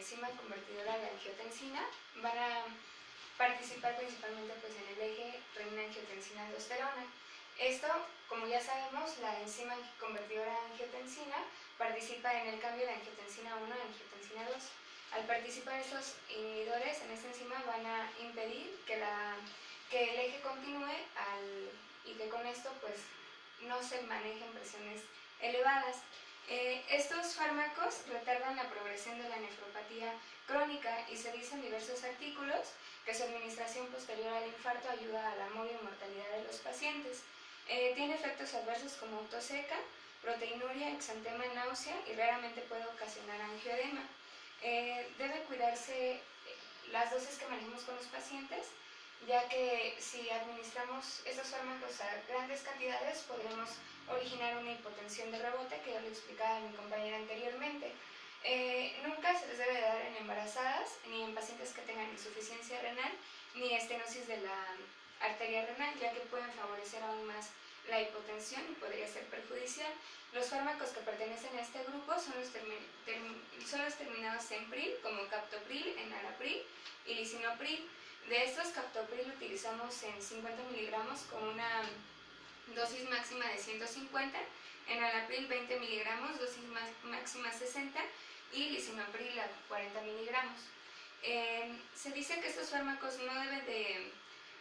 enzima convertidora de angiotensina van a participar principalmente pues, en el eje renina-angiotensina-aldosterona. Esto, como ya sabemos, la enzima convertidora de angiotensina participa en el cambio de angiotensina 1 a angiotensina 2. Al participar estos inhibidores en esta enzima van a impedir que el eje continúe y que con esto pues, no se manejen presiones elevadas. Estos fármacos retardan la progresión de la nefropatía crónica y se dice en diversos artículos que su administración posterior al infarto ayuda a la mortalidad de los pacientes. Tiene efectos adversos como tos seca, proteinuria, exantema, náusea y raramente puede ocasionar angioedema. Debe cuidarse las dosis que manejemos con los pacientes, ya que si administramos estos fármacos a grandes cantidades podremos originar una hipotensión de rebote, que ya lo explicaba mi compañera anteriormente. Nunca se les debe dar en embarazadas, ni en pacientes que tengan insuficiencia renal, ni estenosis de la arteria renal, ya que pueden favorecer aún más la hipotensión y podría ser perjudicial. Los fármacos que pertenecen a este grupo son los terminados en pril, como captopril, enalapril y lisinopril. De estos, captopril utilizamos en 50 miligramos con una dosis máxima de 150, enalapril 20 miligramos, dosis máxima 60 y lisinopril a 40 miligramos. Se dice que estos fármacos no deben de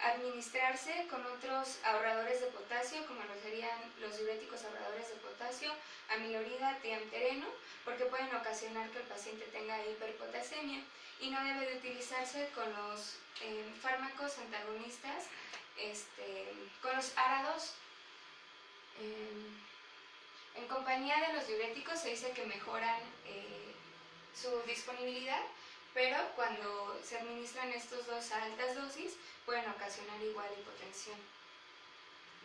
administrarse con otros ahorradores de potasio, como lo serían los diuréticos ahorradores de potasio, amilorida, tiamtereno, porque pueden ocasionar que el paciente tenga hiperpotasemia, y no debe de utilizarse con los fármacos antagonistas, con los ARA2. En compañía de los diuréticos se dice que mejoran su disponibilidad, pero cuando se administran estos dos a altas dosis pueden ocasionar igual hipotensión.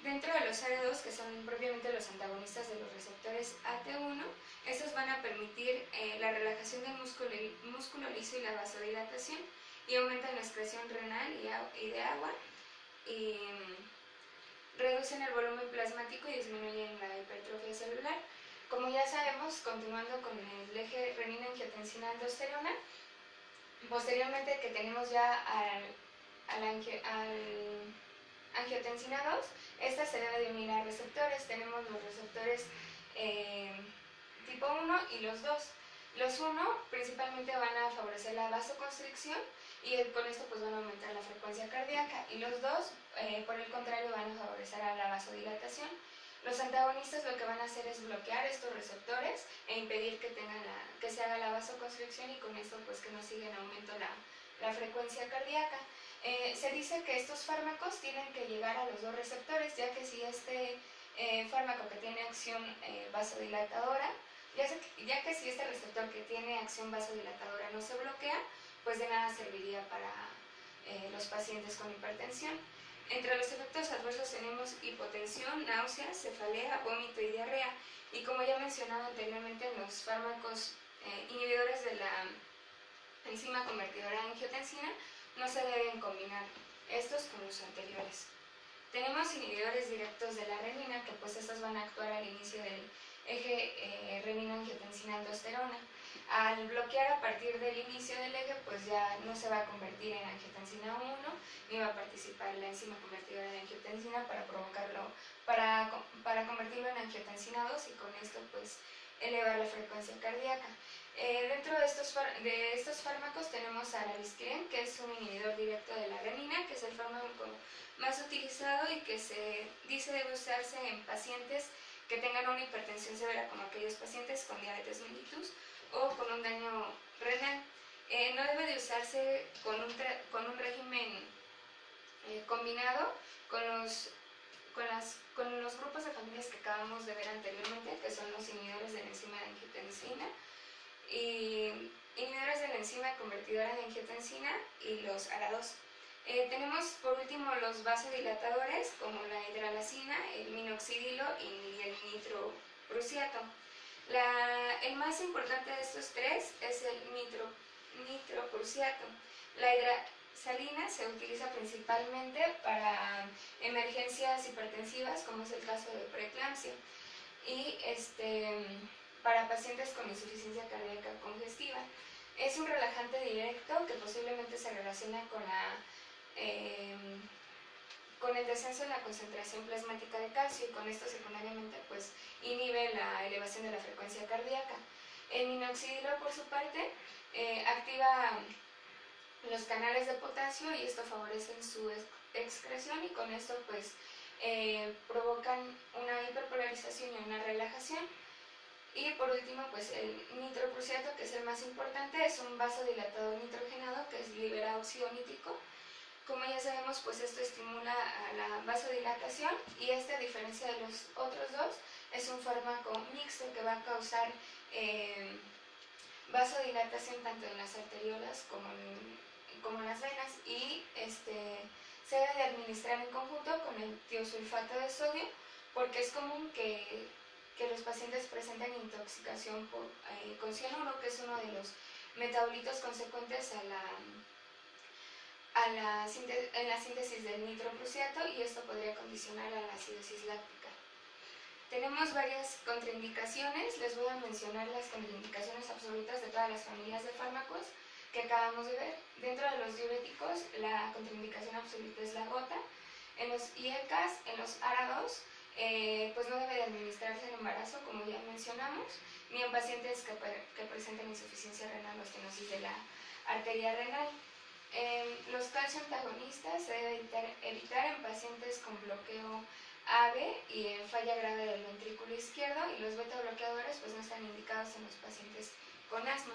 Dentro de los ARA2, que son propiamente los antagonistas de los receptores AT1, estos van a permitir la relajación del músculo liso y la vasodilatación, y aumentan la excreción renal y de agua, y reducen el volumen plasmático y disminuyen la hipertrofia celular. Como ya sabemos, continuando con el eje renina-angiotensina-aldosterona, posteriormente que tenemos ya al angiotensina 2, esta se debe de unir a receptores. Tenemos los receptores tipo 1 y los 2. Los 1 principalmente van a favorecer la vasoconstricción y con esto pues van a aumentar la frecuencia cardíaca, y los 2 por el contrario van a favorecer a la vasodilatación. Los antagonistas lo que van a hacer es bloquear estos receptores e impedir que se haga la vasoconstricción, y con esto pues que no siga en aumento la frecuencia cardíaca. Se dice que estos fármacos tienen que llegar a los dos receptores, ya que si este fármaco que tiene acción vasodilatadora, ya que si este receptor que tiene acción vasodilatadora no se bloquea, pues de nada serviría para los pacientes con hipertensión. Entre los efectos adversos tenemos hipotensión, náuseas, cefalea, vómito y diarrea. Y como ya mencionado anteriormente, en los fármacos inhibidores de la enzima convertidora de angiotensina no se deben combinar estos con los anteriores. Tenemos inhibidores directos de la renina, que pues estos van a actuar al inicio del eje renina-angiotensina-aldosterona. Al bloquear a partir del inicio del eje, pues ya no se va a convertir en angiotensina 1, ni va a participar la enzima convertidora de angiotensina para convertirlo en angiotensina 2, y con esto pues elevar la frecuencia cardíaca. Dentro de estos fármacos tenemos a la Lisquiren, que es un inhibidor directo de la renina, que es el fármaco más utilizado y que se dice debe usarse en pacientes que tengan una hipertensión severa, como aquellos pacientes con diabetes mellitus o con un daño renal. No debe de usarse con un régimen combinado con los grupos de familias que acabamos de ver anteriormente, que son los inhibidores de la enzima de angiotensina y inhibidores de la enzima convertidora de angiotensina y los ARA2. Tenemos por último los vasodilatadores, como la hidralazina, el minoxidilo y el nitroprusiato. El más importante de estos tres es el nitroprusiato. La hidralazina se utiliza principalmente para emergencias hipertensivas, como es el caso de preeclampsia, y para pacientes con insuficiencia cardíaca congestiva. Es un relajante directo que posiblemente se relaciona con el descenso en la concentración plasmática de calcio y con esto secundariamente pues inhibe la elevación de la frecuencia cardíaca. El minoxidilo por su parte activa los canales de potasio y esto favorece su excreción y con esto pues provocan una hiperpolarización y una relajación. Y por último, pues el nitroprusiato, que es el más importante, es un vasodilatador nitrogenado que libera óxido nítrico. Como ya sabemos, pues esto estimula a la vasodilatación y a diferencia de los otros dos, es un fármaco mixto que va a causar vasodilatación tanto en las arteriolas como en las venas y se debe de administrar en conjunto con el tiosulfato de sodio porque es común que los pacientes presenten intoxicación con cianuro, que es uno de los metabolitos consecuentes en la síntesis del nitroprusiato y esto podría condicionar a la acidosis láctica. Tenemos varias contraindicaciones, les voy a mencionar las contraindicaciones absolutas de todas las familias de fármacos que acabamos de ver. Dentro de los diuréticos, la contraindicación absoluta es la gota. En los IECAS, en los ARA2, pues no debe de administrarse en embarazo, como ya mencionamos, ni en pacientes que presenten insuficiencia renal o estenosis de la arteria renal. Los calcio antagonistas se debe evitar en pacientes con bloqueo AB y en falla grave del ventrículo izquierdo y los beta bloqueadores pues no están indicados en los pacientes con asma.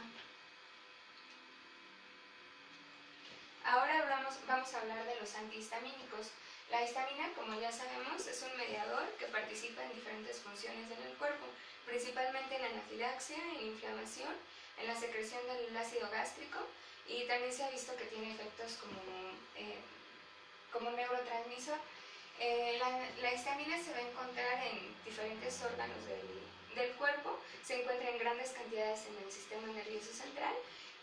Ahora vamos a hablar de los antihistamínicos. La histamina, como ya sabemos, es un mediador que participa en diferentes funciones en el cuerpo, principalmente en la anafilaxia, en inflamación, en la secreción del ácido gástrico y también se ha visto que tiene efectos como neurotransmisor. La histamina se va a encontrar en diferentes órganos del cuerpo, se encuentra en grandes cantidades en el sistema nervioso central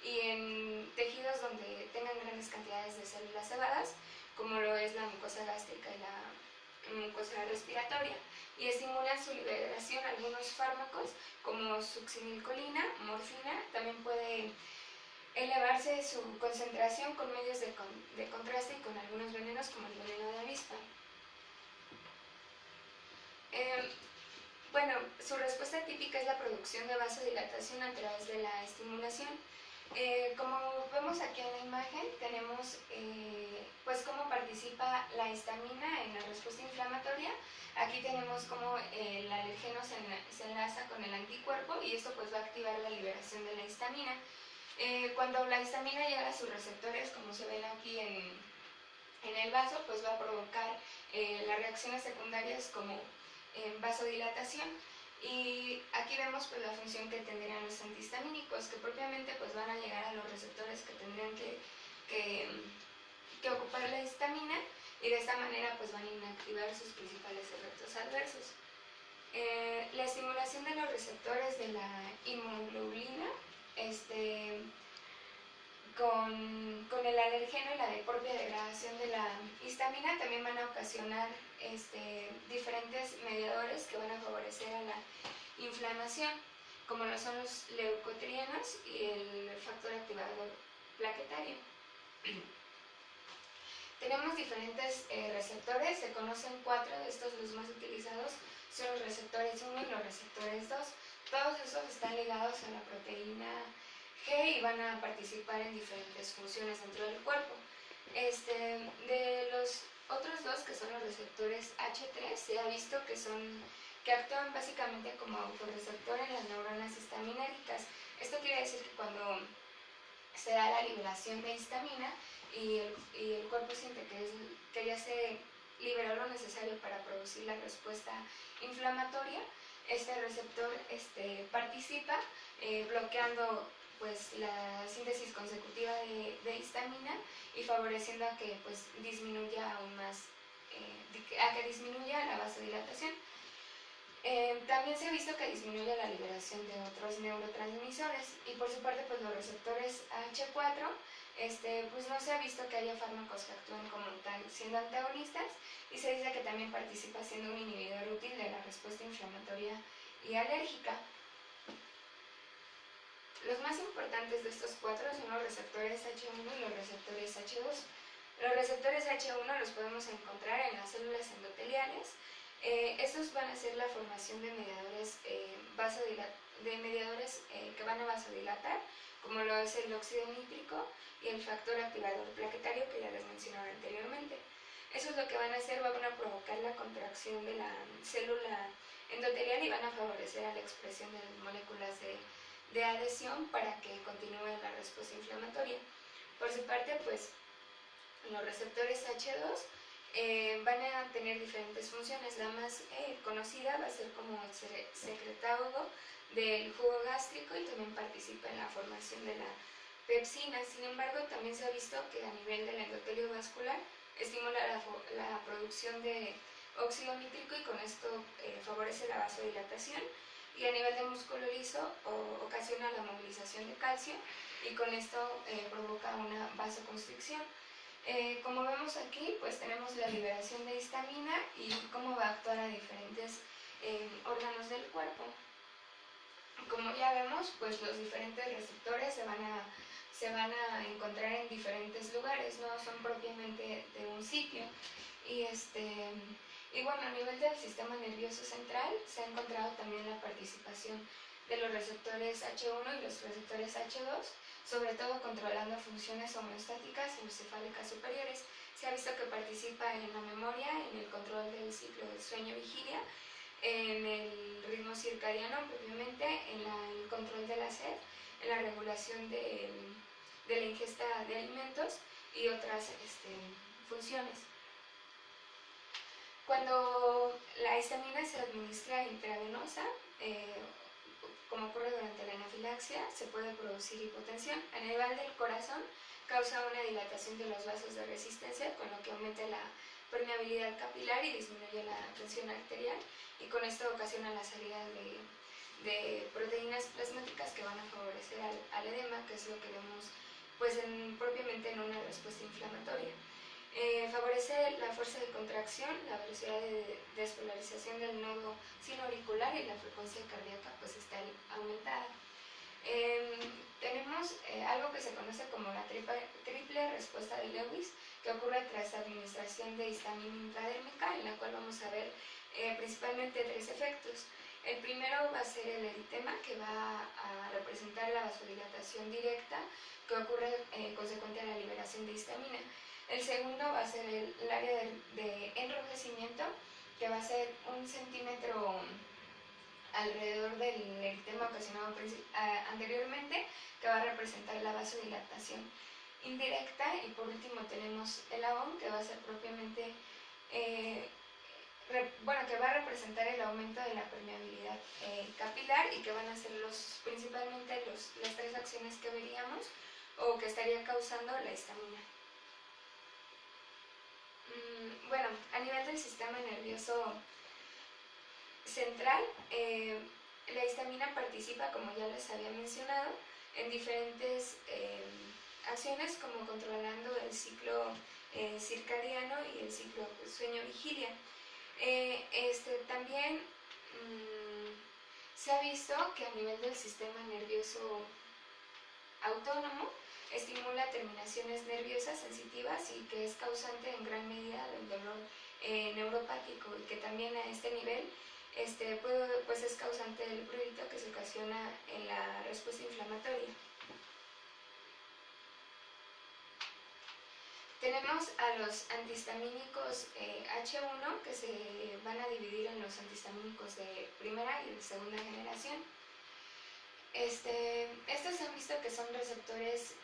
y en tejidos donde tengan grandes cantidades de células cebadas, como lo es la mucosa gástrica y la mucosa respiratoria, y estimulan su liberación algunos fármacos como succinilcolina, morfina, también puede elevarse su concentración con medios de contraste y con algunos venenos como el veneno de avispa. Bueno, su respuesta típica es la producción de vasodilatación a través de la estimulación. Como vemos aquí en la imagen, tenemos pues cómo participa la histamina en la respuesta inflamatoria. Aquí tenemos cómo el alergeno se enlaza con el anticuerpo y esto pues va a activar la liberación de la histamina. Cuando la histamina llega a sus receptores, como se ven aquí en el vaso, pues va a provocar las reacciones secundarias como vasodilatación. Y aquí vemos pues la función que tendrían los antihistamínicos, que propiamente pues van a llegar a los receptores que tendrían que ocupar la histamina y de esta manera pues van a inactivar sus principales efectos adversos. La estimulación de los receptores de la inmunoglobulina con el alergeno y la propia degradación de la histamina también van a ocasionar diferentes mediadores que van a favorecer a la inflamación, como lo son los leucotrienos y el factor activador plaquetario. Tenemos diferentes receptores, se conocen 4 de estos, los más utilizados son los receptores 1 y los receptores 2. Todos estos están ligados a la proteína G y van a participar en diferentes funciones dentro del cuerpo. De los otros dos, que son los receptores H3, se ha visto que actúan básicamente como autorreceptor en las neuronas histaminérgicas. Esto quiere decir que cuando se da la liberación de histamina y el cuerpo siente que ya se liberó lo necesario para producir la respuesta inflamatoria, este receptor participa bloqueando pues la síntesis consecutiva de histamina y favoreciendo a que pues disminuya aún más, a que disminuya la vasodilatación. También se ha visto que disminuye la liberación de otros neurotransmisores y por su parte pues los receptores H4 pues no se ha visto que haya fármacos que actúen como tal siendo antagonistas y se dice que también participa siendo un inhibidor útil de la respuesta inflamatoria y alérgica. Los más importantes de estos cuatro son los receptores H1 y los receptores H2. Los receptores H1 los podemos encontrar en las células endoteliales. Estos van a ser la formación de mediadores, que van a vasodilatar, como lo es el óxido nítrico y el factor activador plaquetario que ya les mencionaba anteriormente. Eso es lo que van a hacer, van a provocar la contracción de la célula endotelial y van a favorecer a la expresión de las moléculas de adhesión para que continúe la respuesta inflamatoria. Por su parte, pues los receptores H2 van a tener diferentes funciones. La más conocida va a ser como secretágogo del jugo gástrico y también participa en la formación de la pepsina. Sin embargo, también se ha visto que a nivel del endotelio vascular estimula la producción de óxido nítrico y con esto favorece la vasodilatación, y a nivel de músculo liso ocasiona la movilización de calcio y con esto provoca una vasoconstricción. Como vemos aquí, pues tenemos la liberación de histamina y cómo va a actuar a diferentes órganos del cuerpo. Como ya vemos, pues los diferentes receptores se van a encontrar en diferentes lugares, no son propiamente de un sitio. Y bueno, a nivel del sistema nervioso central se ha encontrado también la participación de los receptores H1 y los receptores H2, sobre todo controlando funciones homeostáticas y encefálicas superiores. Se ha visto que participa en la memoria, en el control del ciclo de sueño-vigilia, en el ritmo circadiano propiamente, en el control de la sed, en la regulación de la ingesta de alimentos y otras funciones. Cuando la histamina se administra intravenosa, como ocurre durante la anafilaxia, se puede producir hipotensión. A nivel del corazón, causa una dilatación de los vasos de resistencia, con lo que aumenta la permeabilidad capilar y disminuye la presión arterial, y con esto ocasiona la salida de proteínas plasmáticas que van a favorecer al edema, que es lo que vemos pues propiamente en una respuesta inflamatoria. Favorece la fuerza de contracción, la velocidad de despolarización del nodo sinoauricular y la frecuencia cardíaca pues está aumentada. Tenemos algo que se conoce como la triple respuesta de Lewis, que ocurre tras la administración de histamina intradérmica, en la cual vamos a ver principalmente tres efectos. El primero va a ser el eritema, que va a representar la vasodilatación directa que ocurre consecuente a la liberación de histamina. El segundo va a ser el área de enrojecimiento, que va a ser 1 centímetro alrededor del eritema ocasionado anteriormente, que va a representar la vasodilatación indirecta. Y por último tenemos el AON, que va a ser propiamente que va a representar el aumento de la permeabilidad capilar, y que van a ser principalmente las tres acciones que veríamos o que estaría causando la histamina. Bueno, a nivel del sistema nervioso central, la histamina participa, como ya les había mencionado, en diferentes acciones, como controlando el ciclo circadiano y el ciclo sueño-vigilia. También se ha visto que a nivel del sistema nervioso autónomo estimula terminaciones nerviosas sensitivas y que es causante en gran medida del dolor neuropático, y que también a este nivel pues es causante del prurito que se ocasiona en la respuesta inflamatoria. Tenemos a los antihistamínicos H1, que se van a dividir en los antihistamínicos de primera y de segunda generación. Estos se han visto que son receptores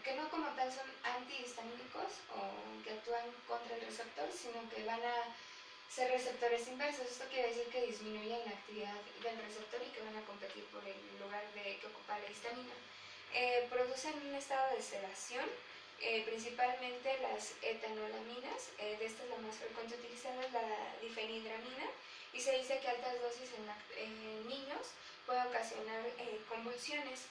que no como tal son antihistamínicos o que actúan contra el receptor, sino que van a ser receptores inversos. Esto quiere decir que disminuyen la actividad del receptor y que van a competir por el lugar que ocupa la histamina. Producen un estado de sedación, principalmente las etanolaminas. De estas la más frecuente utilizada es la difenhidramina, y se dice que altas dosis en niños puede ocasionar convulsiones.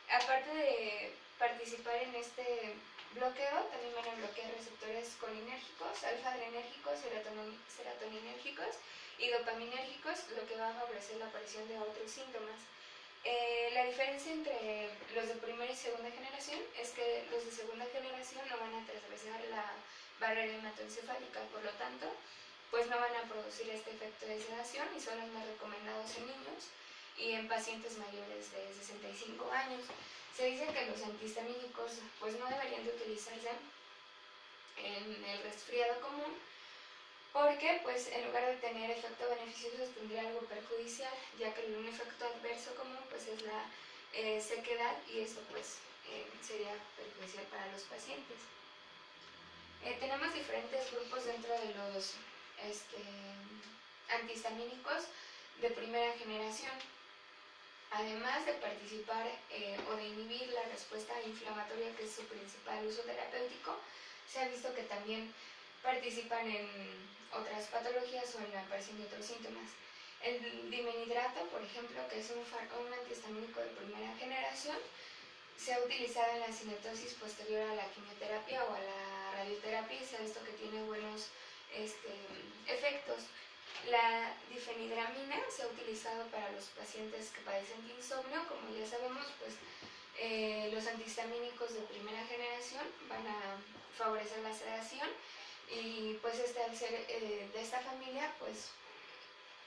Aparte de participar en este bloqueo, también van a bloquear receptores colinérgicos, alfa-adrenérgicos, serotoninérgicos y dopaminérgicos, lo que va a favorecer la aparición de otros síntomas. La diferencia entre los de primera y segunda generación es que los de segunda generación no van a transgresar la barrera hematoencefálica, por lo tanto, pues no van a producir este efecto de sedación y son los más recomendados en niños y en pacientes mayores de 65 años. Se dice que los antihistamínicos pues no deberían de utilizarse en el resfriado común, porque pues en lugar de tener efectos beneficiosos tendría algo perjudicial, ya que un efecto adverso común pues es la sequedad, y esto pues sería perjudicial para los pacientes. Tenemos diferentes grupos dentro de los antihistamínicos de primera generación. Además de participar o de inhibir la respuesta inflamatoria, que es su principal uso terapéutico, se ha visto que también participan en otras patologías o en la aparición de otros síntomas. El dimenidrato, por ejemplo, que es un antihistamínico de primera generación, se ha utilizado en la cinetosis posterior a la quimioterapia o a la radioterapia y se ha visto que tiene buenos efectos. La difenidramina se ha utilizado para los pacientes que padecen de insomnio. Como ya sabemos, pues los antihistamínicos de primera generación van a favorecer la sedación y pues al ser de esta familia, pues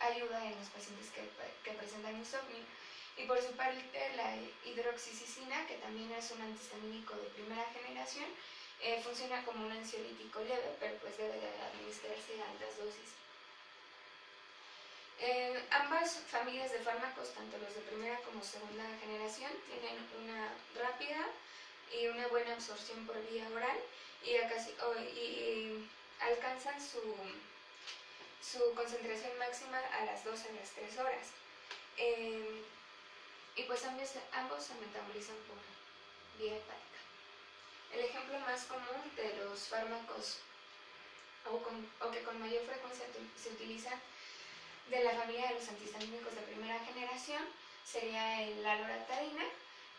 ayuda en los pacientes que presentan insomnio. Y por su parte la hidroxicicina, que también es un antihistamínico de primera generación, funciona como un ansiolítico leve, pero pues debe de administrarse a altas dosis. Ambas familias de fármacos, tanto los de primera como segunda generación, tienen una rápida y una buena absorción por vía oral y alcanzan su concentración máxima a las 2 a las 3 horas. Y pues ambos se metabolizan por vía hepática. El ejemplo más común de los fármacos o que con mayor frecuencia se utilizan de la familia de los antihistamínicos de primera generación sería la loratadina,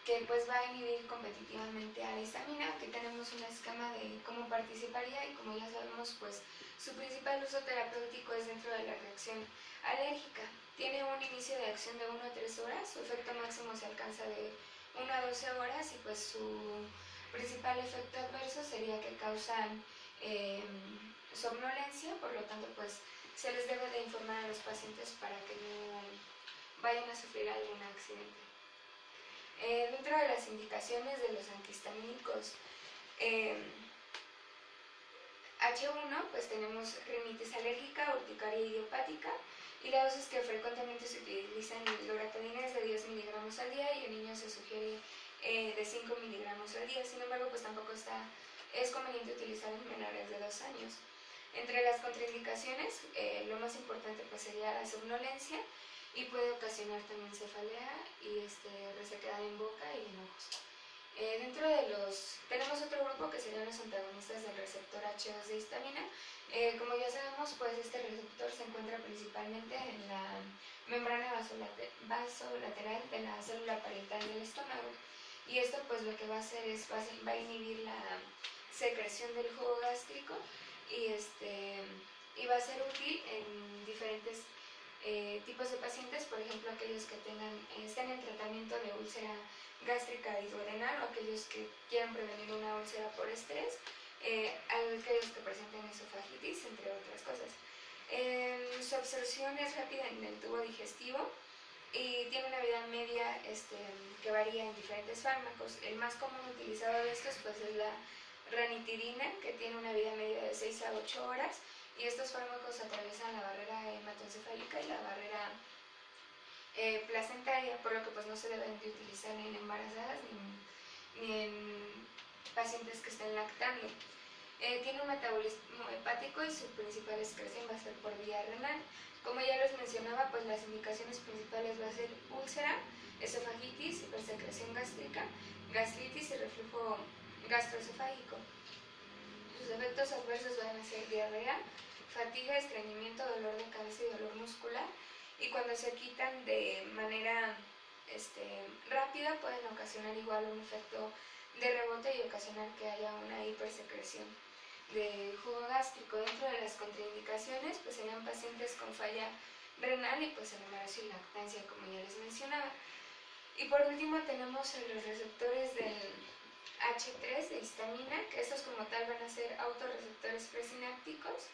que pues va a inhibir competitivamente a la histamina. Aquí tenemos un esquema de cómo participaría y como ya sabemos, pues su principal uso terapéutico es dentro de la reacción alérgica. Tiene un inicio de acción de 1 a 3 horas, su efecto máximo se alcanza de 1 a 12 horas y pues su principal efecto adverso sería que causan somnolencia, por lo tanto pues se les debe de informar a los pacientes para que no vayan a sufrir algún accidente. Dentro de las indicaciones de los antihistamínicos H1, pues tenemos rinitis alérgica, urticaria idiopática, y la dosis que frecuentemente se utiliza en loratadina es de 10 miligramos al día y en niños se sugiere de 5 miligramos al día. Sin embargo, pues tampoco es conveniente utilizar en menores de 2 años. Entre las contraindicaciones, lo más importante pues sería la somnolencia y puede ocasionar también cefalea y resequedad en boca y en ojos. Tenemos otro grupo que serían los antagonistas del receptor H2 de histamina. Como ya sabemos, pues este receptor se encuentra principalmente en la membrana vasolateral de la célula parietal del estómago, y esto pues lo que va a hacer es va a inhibir la secreción del jugo gástrico y va a ser útil en diferentes tipos de pacientes, por ejemplo aquellos que estén en tratamiento de úlcera gástrica y duodenal, o aquellos que quieran prevenir una úlcera por estrés, aquellos que presenten esofagitis, entre otras cosas. Su absorción es rápida en el tubo digestivo y tiene una vida media que varía en diferentes fármacos. El más común utilizado de estos pues es la ranitidina, que tiene una vida media de 6 a 8 horas, y estos fármacos atraviesan la barrera hematoencefálica y la barrera placentaria, por lo que pues no se deben de utilizar ni en embarazadas ni en pacientes que estén lactando. Tiene un metabolismo hepático y su principal excreción va a ser por vía renal. Como ya les mencionaba, pues las indicaciones principales va a ser úlcera, esofagitis, hipersecreción gástrica, gastritis y reflujo gastroesofágico. Sus efectos adversos van a ser diarrea, fatiga, estreñimiento, dolor de cabeza y dolor muscular, y cuando se quitan de manera rápida pueden ocasionar igual un efecto de rebote y ocasionar que haya una hipersecreción de jugo gástrico. Dentro de las contraindicaciones pues serían pacientes con falla renal y pues el embarazo y lactancia, como ya les mencionaba. Y por último tenemos los receptores del H3 de histamina, que estos como tal van a ser autorreceptores presinápticos,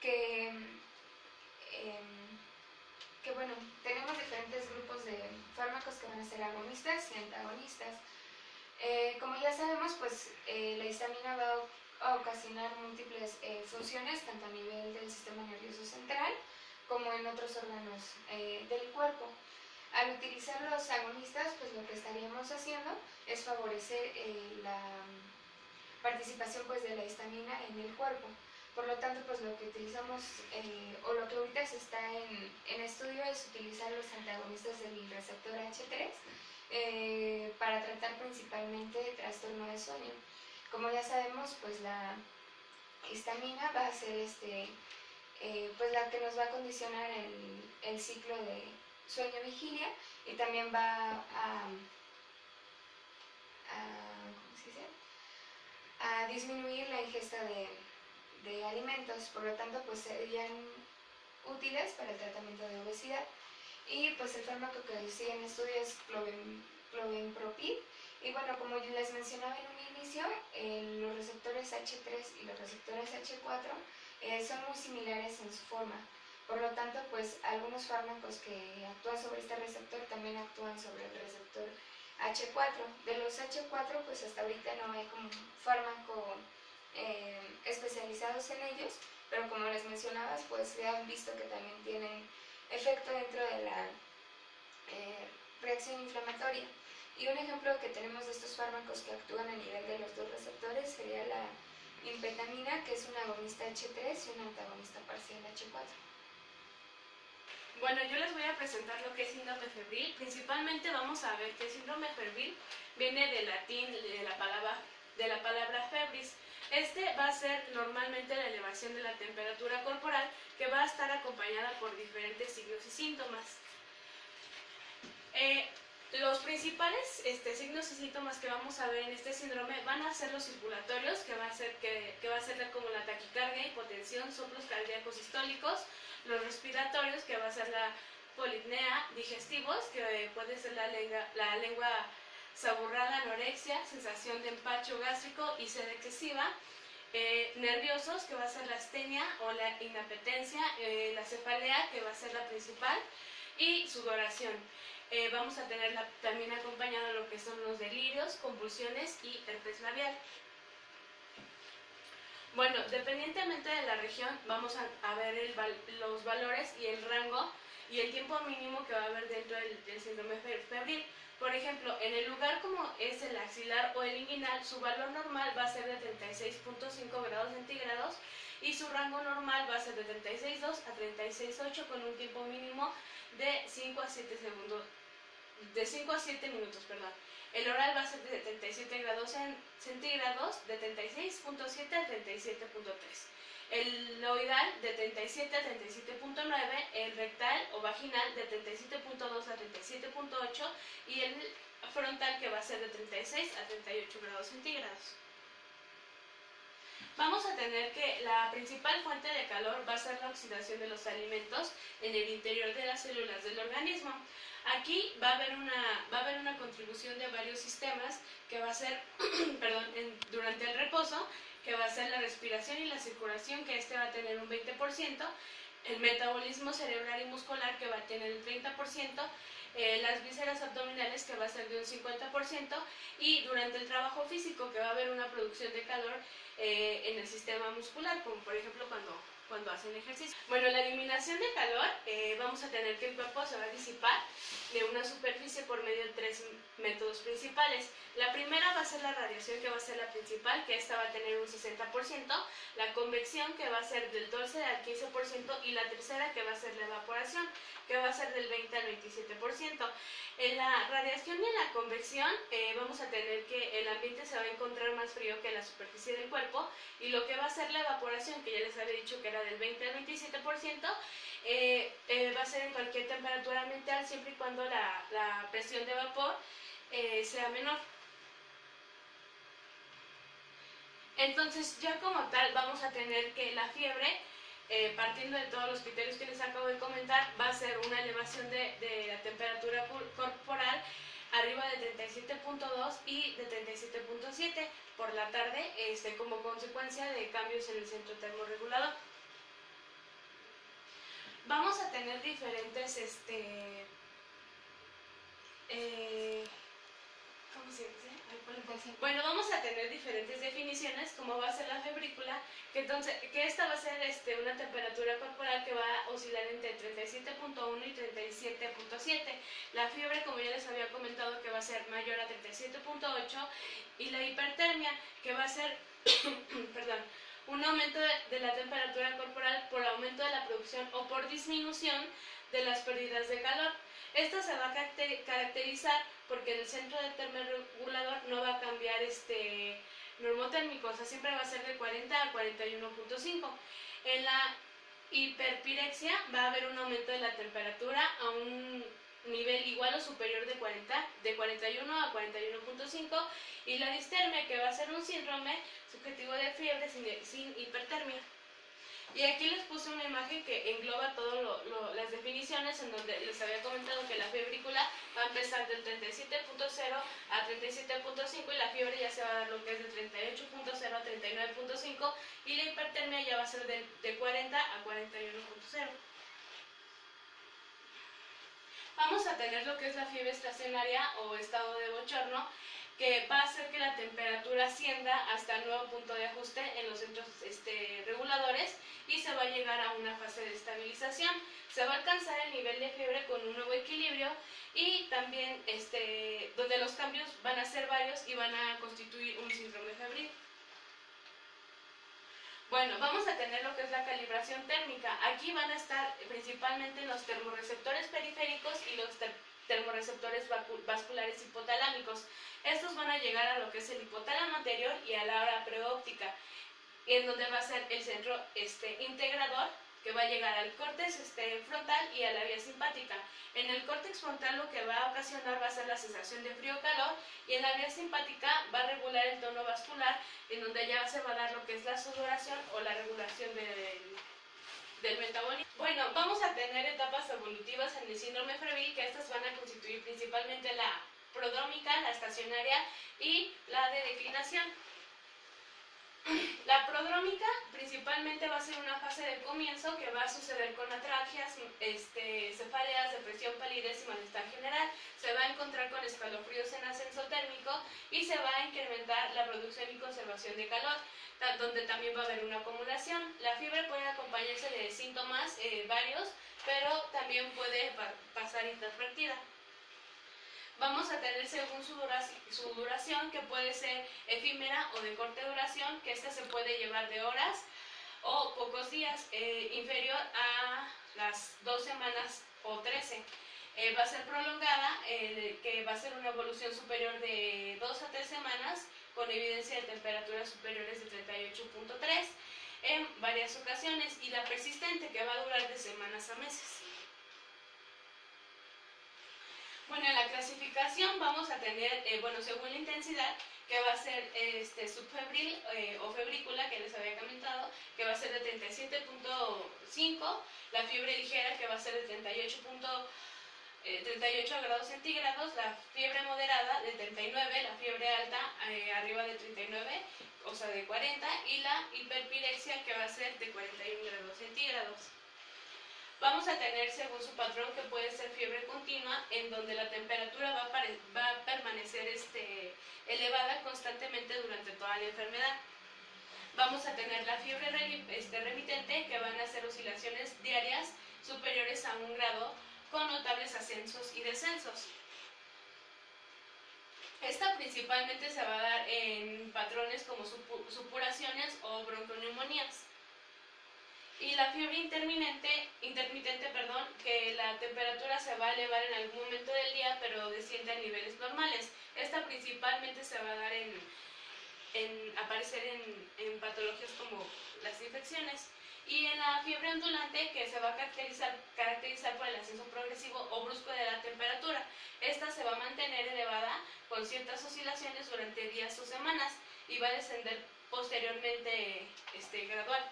que bueno, tenemos diferentes grupos de fármacos que van a ser agonistas y antagonistas. Como ya sabemos, pues la histamina va a ocasionar múltiples funciones, tanto a nivel del sistema nervioso central como en otros órganos del cuerpo. Al utilizar los agonistas, pues lo que estaríamos haciendo es favorecer la participación pues, de la histamina en el cuerpo. Por lo tanto, pues lo que utilizamos, o lo que ahorita se está en estudio es utilizar los antagonistas del receptor H3 para tratar principalmente trastorno de sueño. Como ya sabemos, pues la histamina va a ser pues la que nos va a condicionar el ciclo de sueño-vigilia y también va ¿cómo se dice? A disminuir la ingesta de alimentos, por lo tanto pues serían útiles para el tratamiento de obesidad. Y pues el fármaco que sigue en estudio es clobenpropid. Y bueno, como yo les mencionaba en un inicio, los receptores H3 y los receptores H4 son muy similares en su forma. Por lo tanto, pues algunos fármacos que actúan sobre este receptor también actúan sobre el receptor H4. De los H4, pues hasta ahorita no hay como fármaco especializados en ellos, pero como les mencionabas, pues se han visto que también tienen efecto dentro de la reacción inflamatoria. Y un ejemplo que tenemos de estos fármacos que actúan a nivel de los dos receptores sería la impetamina, que es un agonista H3 y un antagonista parcial H4. Bueno, yo les voy a presentar lo que es síndrome febril. Principalmente vamos a ver que el síndrome febril viene del latín, de la palabra febris. Este va a ser normalmente la elevación de la temperatura corporal, que va a estar acompañada por diferentes signos y síntomas. Los principales signos y síntomas que vamos a ver en este síndrome van a ser los circulatorios, que va a ser como la taquicardia, hipotensión, soplos cardíacos sistólicos, los respiratorios, que va a ser la polipnea, digestivos, que puede ser la lengua saburrada, anorexia, sensación de empacho gástrico y sed excesiva, nerviosos, que va a ser la astenia o la inapetencia, la cefalea, que va a ser la principal, y sudoración. Vamos a tener también acompañado lo que son los delirios, convulsiones y herpes labial. Bueno, dependientemente de la región, vamos a ver los valores y el rango y el tiempo mínimo que va a haber dentro del síndrome febril. Por ejemplo, en el lugar como es el axilar o el inguinal, su valor normal va a ser de 36.5 grados centígrados y su rango normal va a ser de 36.2 a 36.8 con un tiempo mínimo de 5 a 7 minutos. El oral va a ser de 77 grados centígrados, de 36.7 a 37.3. El loidal de 37 a 37.9, el rectal o vaginal de 37.2 a 37.8 y el frontal que va a ser de 36 a 38 grados centígrados. Vamos a tener que la principal fuente de calor va a ser la oxidación de los alimentos en el interior de las células del organismo. Aquí va a haber una contribución de varios sistemas que va a ser durante el reposo, que va a ser la respiración y la circulación, que va a tener un 20%, el metabolismo cerebral y muscular, que va a tener el 30%, las vísceras abdominales, que va a ser de un 50%, y durante el trabajo físico, que va a haber una producción de calor en el sistema muscular, como por ejemplo cuando hacen ejercicio. Bueno, la eliminación de calor, vamos a tener que el cuerpo se va a disipar de una superficie por medio de 3 métodos principales. La primera va a ser la radiación, que va a ser la principal, que esta va a tener un 60%, la convección, que va a ser del 12 al 15%, y la tercera, que va a ser la evaporación, que va a ser del 20 al 27%. En la radiación y en la convección vamos a tener que el ambiente se va a encontrar más frío que la superficie del cuerpo, y lo que va a ser la evaporación, que ya les había dicho que era del 20 al 27%, va a ser en cualquier temperatura ambiental siempre y cuando la presión de vapor sea menor. Entonces ya como tal vamos a tener que la fiebre, partiendo de todos los criterios que les acabo de comentar, va a ser una elevación de la temperatura corporal arriba de 37.2 y de 37.7 por la tarde, como consecuencia de cambios en el centro termorregulador. Vamos a tener diferentes, ¿cómo se dice? Bueno, vamos a tener diferentes definiciones, como va a ser la febrícula, que esta va a ser una temperatura corporal que va a oscilar entre 37.1 y 37.7. La fiebre, como ya les había comentado, que va a ser mayor a 37.8, y la hipertermia, que va a ser perdón, un aumento de la temperatura corporal por aumento de la producción o por disminución de las pérdidas de calor. Esta se va a caracterizar porque el centro de termorregulador no va a cambiar normotérmico, o sea, siempre va a ser de 40 a 41.5. En la hiperpirexia va a haber un aumento de la temperatura a un nivel igual o superior de 41 a 41.5, y la distermia, que va a ser un síndrome subjetivo de fiebre sin hipertermia. Y aquí les puse una imagen que engloba todas las definiciones, en donde les había comentado que la febrícula va a empezar del 37.0 a 37.5, y la fiebre ya se va a dar lo que es de 38.0 a 39.5, y la hipertermia ya va a ser de 40 a 41.0. Vamos a tener lo que es la fiebre estacionaria o estado de bochorno, que va a hacer que la temperatura ascienda hasta el nuevo punto de ajuste en los centros reguladores, y se va a llegar a una fase de estabilización. Se va a alcanzar el nivel de fiebre con un nuevo equilibrio, y también donde los cambios van a ser varios y van a constituir un síndrome febril. Bueno, vamos a tener lo que es la calibración térmica. Aquí van a estar principalmente los termorreceptores periféricos y los termorreceptores vasculares hipotalámicos. Estos van a llegar a lo que es el hipotálamo anterior y a la hora preóptica, en donde va a ser el centro integrador, que va a llegar al córtex frontal y a la vía simpática. En el córtex frontal lo que va a ocasionar va a ser la sensación de frío-calor, y en la vía simpática va a regular el tono vascular, en donde ya se va a dar lo que es la sudoración o la regulación del metabolismo. Bueno, vamos a tener etapas evolutivas en el síndrome febril, que estas van a constituir principalmente la prodrómica, la estacionaria y la de declinación. La prodrómica principalmente va a ser una fase de comienzo que va a suceder con atralgias, cefaleas, depresión, palidez y malestar general. Se va a encontrar con escalofríos en ascenso térmico, y se va a incrementar la producción y conservación de calor, donde también va a haber una acumulación. La fiebre puede acompañarse de síntomas varios, pero también puede pasar inadvertida. Vamos a tener según su duración, que puede ser efímera o de corta duración, que esta se puede llevar de horas o pocos días, inferior a las 2 semanas o 13. Va a ser prolongada, que va a ser una evolución superior de 2 a 3 semanas, con evidencia de temperaturas superiores de 38.3 en varias ocasiones, y la persistente, que va a durar de semanas a meses. Bueno, en la clasificación vamos a tener, según la intensidad, que va a ser subfebril o febrícula, que les había comentado, que va a ser de 37.5, la fiebre ligera, que va a ser de 38 grados centígrados, la fiebre moderada de 39, la fiebre alta arriba de 39, o sea de 40, y la hiperpirexia, que va a ser de 41 grados centígrados. Vamos a tener según su patrón, que puede ser fiebre continua, en donde la temperatura va a permanecer elevada constantemente durante toda la enfermedad. Vamos a tener la fiebre remitente, que van a ser oscilaciones diarias superiores a 1 grado, con notables ascensos y descensos. Esta principalmente se va a dar en patrones como supuraciones o bronconeumonías. Y la fiebre intermitente, que la temperatura se va a elevar en algún momento del día, pero desciende a niveles normales. Esta principalmente se va a dar aparecer en patologías como las infecciones. Y en la fiebre ondulante, que se va a caracterizar por el ascenso progresivo o brusco de la temperatura. Esta se va a mantener elevada con ciertas oscilaciones durante días o semanas, y va a descender posteriormente gradual.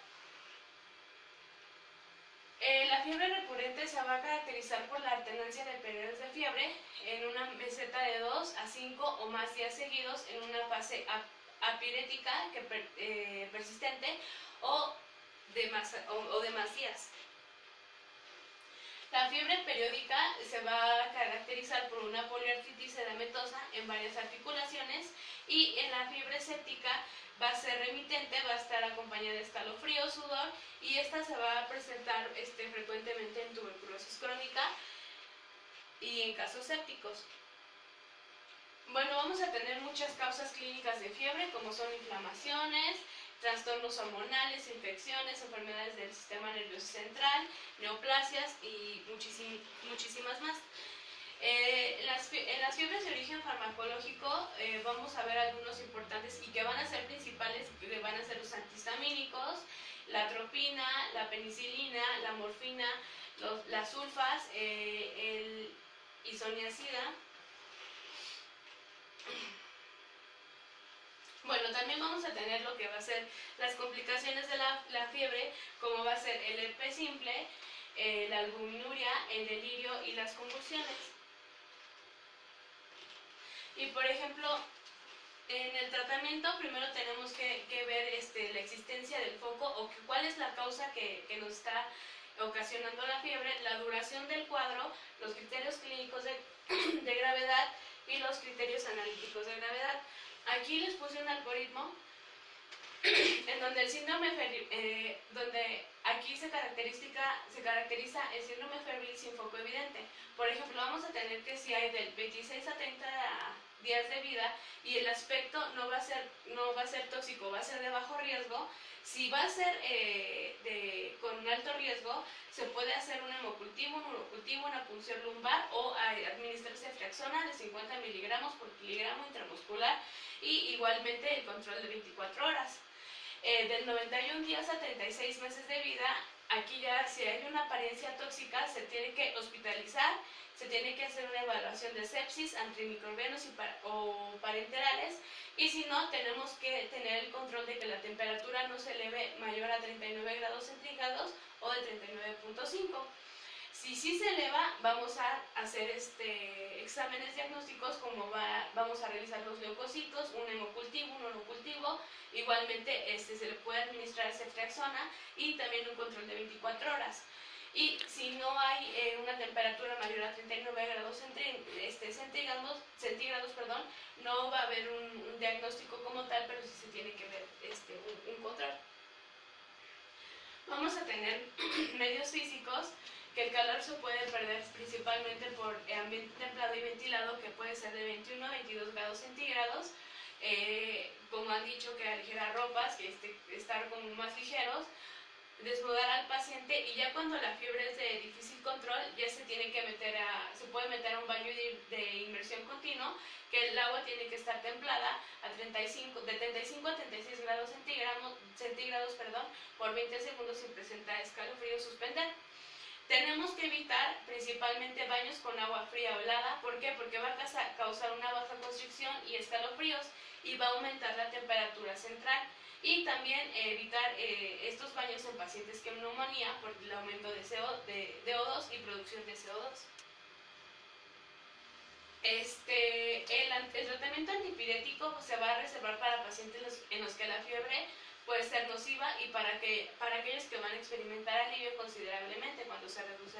La fiebre recurrente se va a caracterizar por la alternancia de periodos de fiebre en una meseta de 2 a 5 o más días seguidos en una fase apirética persistente o de más días. La fiebre periódica se va a caracterizar por una poliartritis edematosa en varias articulaciones, y en la fiebre séptica va a ser remitente, va a estar acompañada de escalofrío, sudor, y esta se va a presentar frecuentemente en tuberculosis crónica y en casos sépticos. Bueno, vamos a tener muchas causas clínicas de fiebre, como son inflamaciones, trastornos hormonales, infecciones, enfermedades del sistema nervioso central, neoplasias y muchísimas más. En las fiebres de origen farmacológico vamos a ver algunos importantes y que van a ser principales, que van a ser los antihistamínicos, la atropina, la penicilina, la morfina, las sulfas, el isoniazida. Bueno, también vamos a tener lo que va a ser las complicaciones de la fiebre, como va a ser el herpes simple, la albuminuria, el delirio y las convulsiones. Y por ejemplo, en el tratamiento primero tenemos que ver la existencia del foco, o cuál es la causa que nos está ocasionando la fiebre, la duración del cuadro, los criterios clínicos de gravedad y los criterios analíticos de gravedad. Aquí les puse un algoritmo en donde el síndrome febril, donde aquí se caracteriza el síndrome febril sin foco evidente. Por ejemplo, vamos a tener que si hay del 26 a 30 días de vida y el aspecto no va a ser tóxico, va a ser de bajo riesgo. Si va a ser con un alto riesgo, se puede hacer un hemocultivo, un urocultivo, una punción lumbar o administrarse Flaxona de 50 miligramos por kilogramo intramuscular, y igualmente el control de 24 horas. Del 91 días a 36 meses de vida, aquí ya si hay una apariencia tóxica se tiene que hospitalizar, se tiene que hacer una evaluación de sepsis, antimicrobianos o parenterales, y si no, tenemos que tener el control de que la temperatura no se eleve mayor a 39 grados centígrados o de 39.5. Si sí se eleva, vamos a hacer exámenes diagnósticos, como vamos a revisar los leucocitos, un hemocultivo, un urocultivo, igualmente se le puede administrar ceftriaxona y también un control de 24 horas. Y si no hay una temperatura mayor a 39 grados centígrados, no va a haber un diagnóstico como tal, pero sí se tiene que ver un control. Vamos a tener medios físicos, que el calor se puede perder principalmente por ambiente templado y ventilado, que puede ser de 21 a 22 grados centígrados, como han dicho, que aligerar ropas, que estar como más ligeros, desnudar al paciente, y ya cuando la fiebre es de difícil control, ya se puede meter a un baño de inmersión continuo, que el agua tiene que estar templada de 35 a 36 grados centígrados, por 20 segundos sin presentar escalofrío, suspender. Tenemos que evitar principalmente baños con agua fría o helada. ¿Por qué? Porque va a causar una baja constricción y escalofríos, y va a aumentar la temperatura central. Y también evitar estos baños en pacientes con neumonía por el aumento de O2 y producción de CO2. El tratamiento antipirético se va a reservar para pacientes en los que la fiebre puede ser nociva, y para aquellos que van a experimentar alivio considerablemente cuando se reduce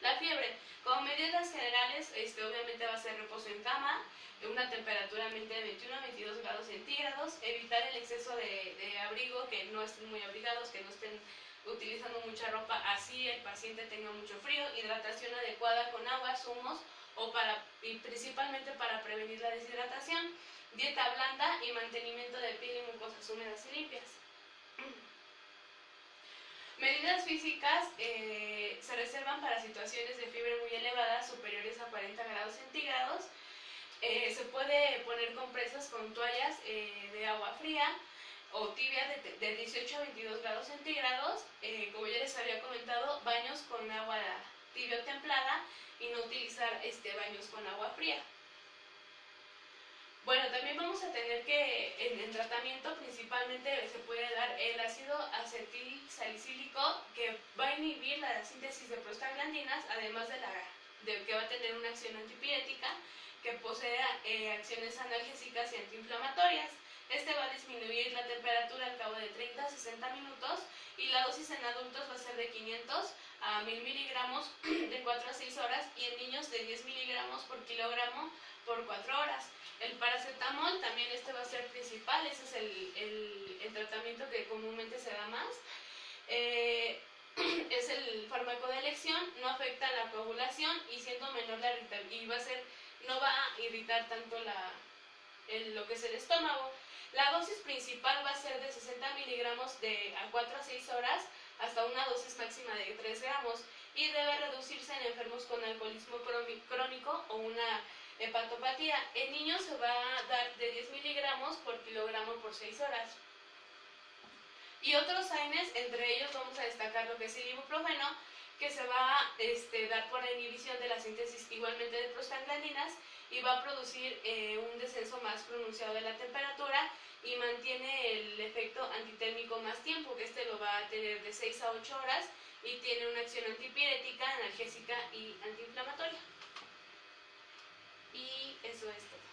la fiebre. Como medidas generales, obviamente va a ser reposo en cama, una temperatura ambiente de 21 a 22 grados centígrados, evitar el exceso de abrigo, que no estén muy abrigados, que no estén utilizando mucha ropa, así el paciente tenga mucho frío, hidratación adecuada con agua, zumos, y principalmente para prevenir la deshidratación, dieta blanda y mantenimiento de piel y mucosas húmedas y limpias. Medidas físicas se reservan para situaciones de fiebre muy elevadas, superiores a 40 grados centígrados. Se puede poner compresas con toallas de agua fría o tibia de 18 a 22 grados centígrados. Como ya les había comentado, baños con agua tibia o templada, y no utilizar baños con agua fría. Bueno, también vamos a tener que en el tratamiento principal principalmente se puede dar el ácido acetil salicílico, que va a inhibir la síntesis de prostaglandinas, además de que va a tener una acción antipirética, que posee acciones analgésicas y antiinflamatorias. Este va a disminuir la temperatura al cabo de 30 a 60 minutos y la dosis en adultos va a ser de 500 a 1000 miligramos de 4 a 6 horas y en niños de 10 miligramos por kilogramo por 4 horas. El paracetamol también va a ser principal, ese es el tratamiento que comúnmente se da más. Es el fármaco de elección, no afecta la coagulación y siendo menor la irritabilidad, no va a irritar tanto lo que es el estómago. La dosis principal va a ser de 60 miligramos a 4 a 6 horas hasta una dosis máxima de 3 gramos y debe reducirse en enfermos con alcoholismo crónico o una hepatopatía. En niños se va a dar de 10 miligramos por kilogramo por 6 horas. Y otros AINES, entre ellos vamos a destacar lo que es el ibuprofeno, que se va a dar por la inhibición de la síntesis igualmente de prostaglandinas y va a producir un descenso más pronunciado de la temperatura y mantiene el efecto antitérmico más tiempo, que lo va a tener de 6 a 8 horas y tiene una acción antipirética, analgésica y antiinflamatoria. Y eso es todo.